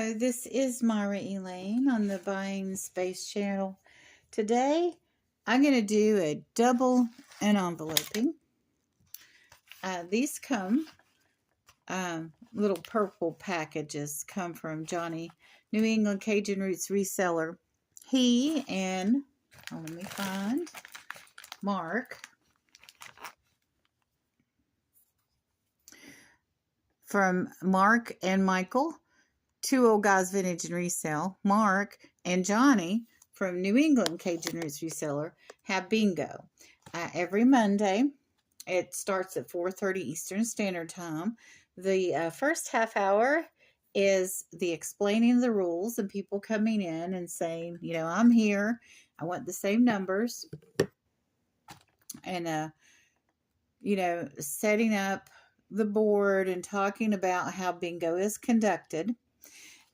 Hello, this is Myra Elaine on the Buying Space channel. Today, I'm going to do a double enveloping. These come, little purple packages come from Johnny, New England Cajun Roots reseller. He and, let me find, Mark, from Mark and Michael, Two Old Guys Vintage and Resale. Mark and Johnny from New England Cajun Roots Reseller have bingo every Monday. It starts at 4:30 Eastern Standard Time. The first half hour is the explaining the rules and people coming in and saying, I'm here. I want the same numbers. And, setting up the board and talking about how bingo is conducted.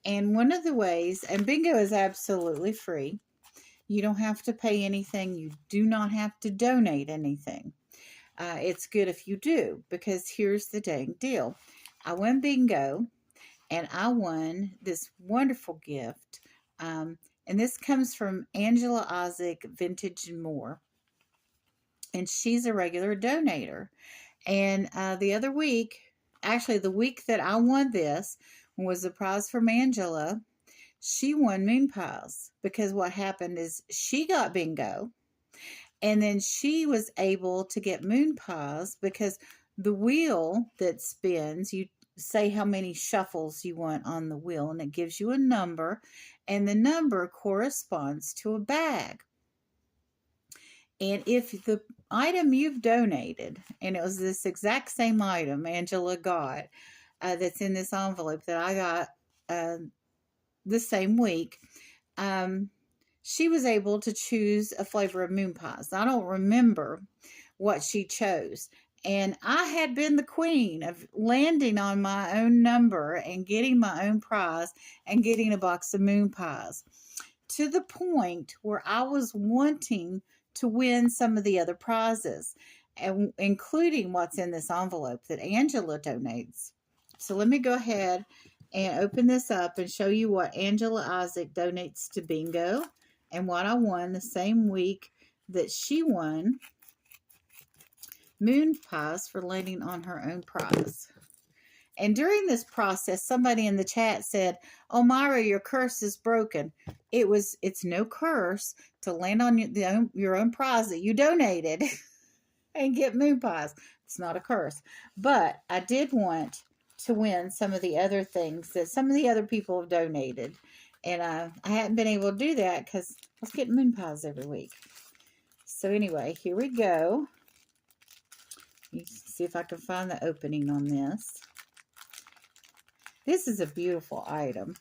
And one of the ways, and bingo is absolutely free. You don't have to pay anything. You do not have to donate anything. It's good if you do, because here's the dang deal. I won bingo, and I won this wonderful gift. And this comes from Angela, Issac, Vintage and More. And she's a regular donator. And the other week, actually the week that I won this, was the prize from Angela. She won moon pies, because what happened is she got bingo, and then she was able to get moon pies because the wheel that spins, you say how many shuffles you want on the wheel, and it gives you a number, and the number corresponds to a bag. And if the item you've donated, and it was this exact same item Angela got, that's in this envelope that I got the same week, she was able to choose a flavor of moon pies. I don't remember what she chose. And I had been the queen of landing on my own number and getting my own prize and getting a box of moon pies, to the point where I was wanting to win some of the other prizes, and including what's in this envelope that Angela donates. So let me go ahead and open this up and show you what Angela Issac donates to bingo and what I won the same week that she won moon pies for landing on her own prize. And during this process, somebody in the chat said, "Oh, Myra, your curse is broken." It's no curse to land on your own prize that you donated and get moon pies. It's not a curse. But I did want to win some of the other things that some of the other people have donated. And I hadn't been able to do that because I was getting moon pies every week. So anyway, here we go. You see if I can find the opening on this. This is a beautiful item.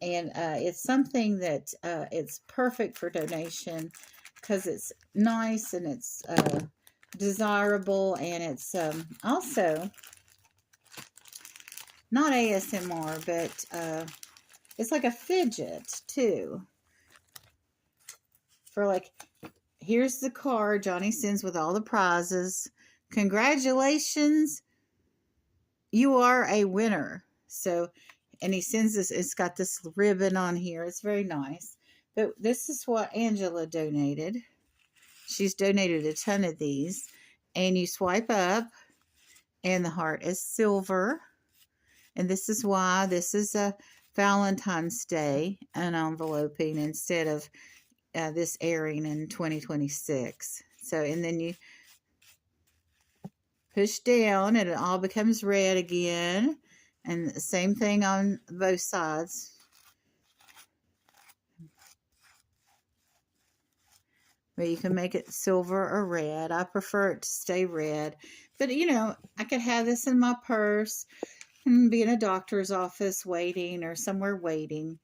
And it's something that it's perfect for donation because it's nice and it's desirable, and it's also not ASMR, but it's like a fidget too. For like, here's the card Johnny sends with all the prizes. Congratulations, you are a winner. So, and he sends this, it's got this ribbon on here. It's very nice. But this is what Angela donated. She's donated a ton of these. And you swipe up, and the heart is silver. And this is why this is a Valentine's Day enveloping instead of this airing in 2026. So, and then you push down, and it all becomes red again. And the same thing on both sides. But you can make it silver or red. I prefer it to stay red. But, I could have this in my purse and be in a doctor's office waiting, or somewhere waiting,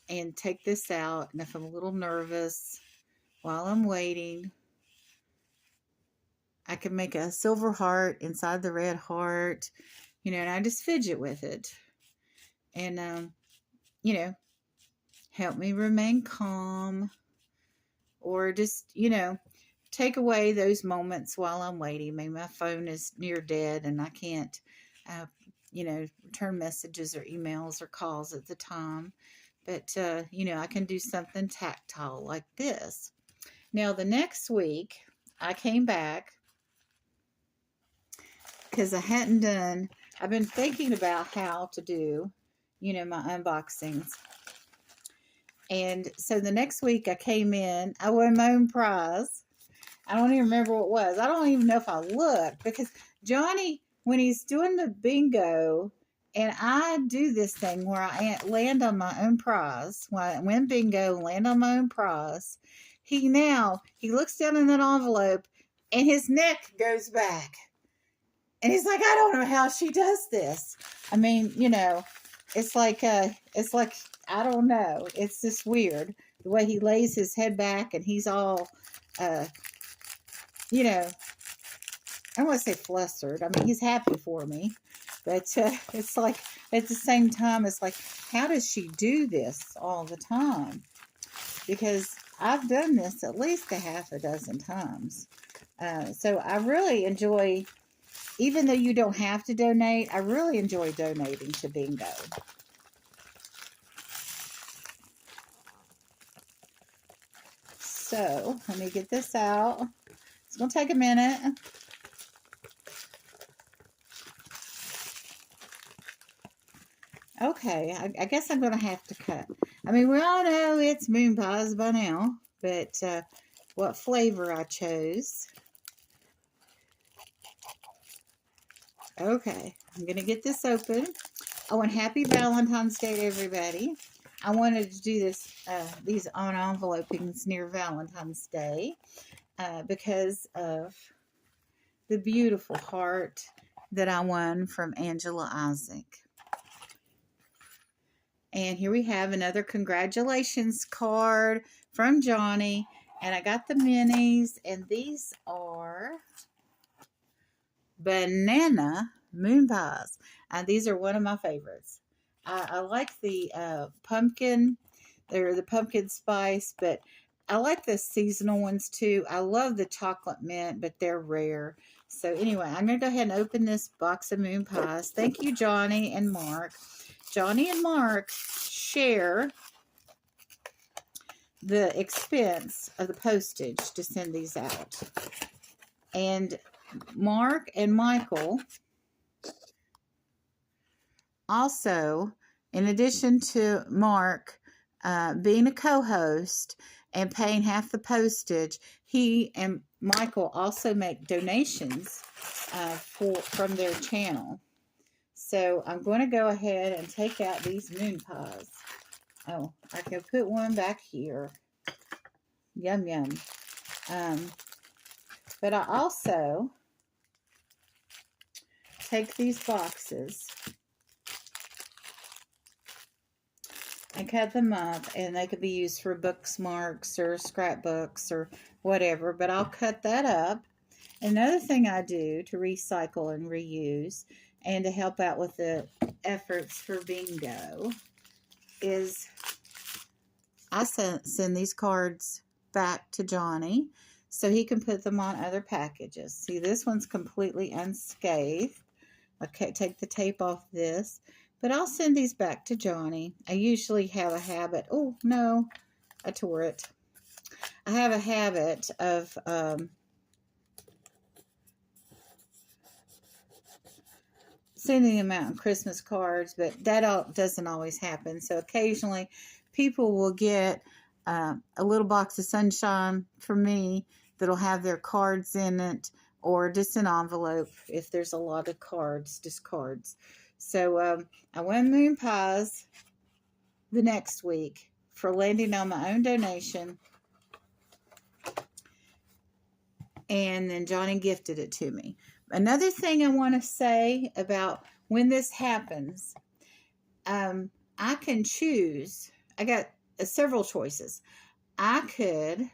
and take this out. And if I'm a little nervous while I'm waiting, I can make a silver heart inside the red heart, and I just fidget with it. And, help me remain calm, or just, take away those moments while I'm waiting. Maybe my phone is near dead and I can't return messages or emails or calls at the time. But, I can do something tactile like this. Now, the next week, I came back because I've been thinking about how to do, my unboxings. And so the next week I came in, I won my own prize. I don't even remember what it was. I don't even know if I looked, because Johnny, when he's doing the bingo, and I do this thing where I land on my own prize, when I win bingo, land on my own prize, he looks down in that envelope and his neck goes back. And he's like, I don't know how she does this. I mean, it's like, I don't know. It's just weird the way he lays his head back and he's all, I don't want to say flustered. I mean, he's happy for me, but it's like, at the same time, it's like, how does she do this all the time? Because I've done this at least a half a dozen times. So I really enjoy, even though you don't have to donate, I really enjoy donating to bingo. So let me get this out. It's going to take a minute. Okay, I guess I'm going to have to cut. I mean, we all know it's moon pies by now, but what flavor I chose. Okay, I'm going to get this open. Oh, and happy Valentine's Day to everybody. I wanted to do these unenvelopings near Valentine's Day because of the beautiful heart that I won from Angela Issac. And here we have another congratulations card from Johnny. And I got the minis, and these are banana moon pies. These are one of my favorites. I like the pumpkin. They're the pumpkin spice, but I like the seasonal ones too. I love the chocolate mint, but they're rare. So anyway, I'm going to go ahead and open this box of moon pies. Thank you, Johnny and Mark. Johnny and Mark share the expense of the postage to send these out. And Mark and Michael also, in addition to Mark being a co-host and paying half the postage, he and Michael also make donations from their channel. So I'm going to go ahead and take out these moon pies. Oh, I can put one back here. Yum, yum. But I also take these boxes and cut them up, and they could be used for bookmarks or scrapbooks or whatever, but I'll cut that up. Another thing I do to recycle and reuse and to help out with the efforts for bingo is I send these cards back to Johnny so he can put them on other packages. See, this one's completely unscathed. Okay, take the tape off this. But I'll send these back to Johnny. I usually have a habit. Oh, no, I tore it. I have a habit of sending them out on Christmas cards, but that doesn't always happen. So occasionally people will get a little box of sunshine from me that'll have their cards in it, or just an envelope if there's a lot of cards, just cards. So I won moon pies the next week for landing on my own donation. And then Johnny gifted it to me. Another thing I want to say about when this happens, I can choose. I got several choices. I could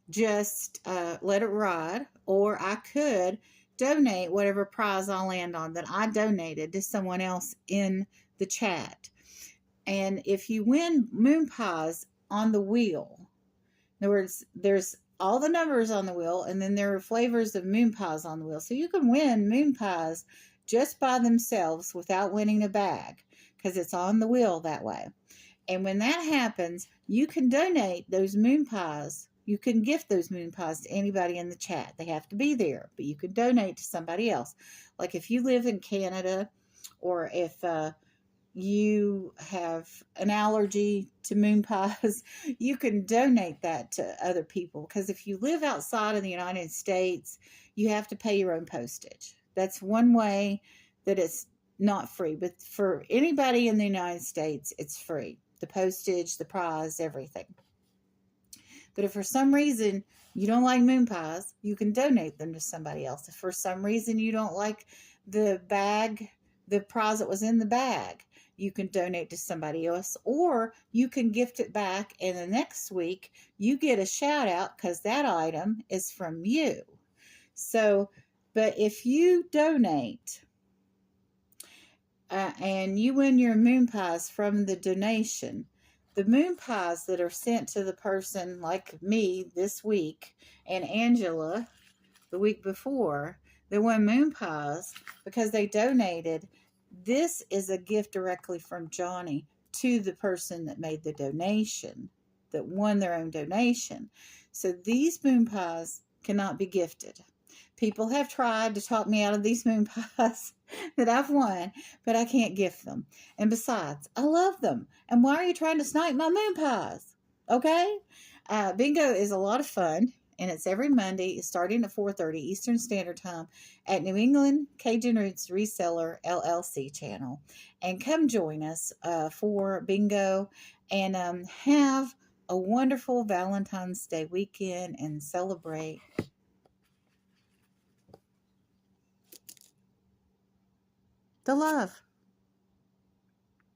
just let it ride, or I could donate whatever prize I land on that I donated to someone else in the chat. And if you win moon pies on the wheel, in other words, there's all the numbers on the wheel, and then there are flavors of moon pies on the wheel. So you can win moon pies just by themselves without winning a bag because it's on the wheel that way. And when that happens, you can donate those moon pies. You can gift those moon pies to anybody in the chat. They have to be there, but you can donate to somebody else. Like if you live in Canada, or if you have an allergy to moon pies, you can donate that to other people. Because if you live outside of the United States, you have to pay your own postage. That's one way that it's not free. But for anybody in the United States, it's free. The postage, the prize, everything. But if for some reason you don't like moon pies, you can donate them to somebody else. If for some reason you don't like the bag, the prize that was in the bag, you can donate to somebody else, or you can gift it back, and the next week you get a shout out because that item is from you. So, but if you donate and you win your moon pies from the donation, the moon pies that are sent to the person like me this week and Angela the week before, they won moon pies because they donated. This is a gift directly from Johnny to the person that made the donation, that won their own donation. So these moon pies cannot be gifted. People have tried to talk me out of these moon pies that I've won, but I can't gift them. And besides, I love them. And why are you trying to snipe my moon pies? Okay? Bingo is a lot of fun, and it's every Monday starting at 4:30 Eastern Standard Time at New England Cajun Roots Reseller LLC channel. And come join us for bingo, and have a wonderful Valentine's Day weekend and celebrate the love.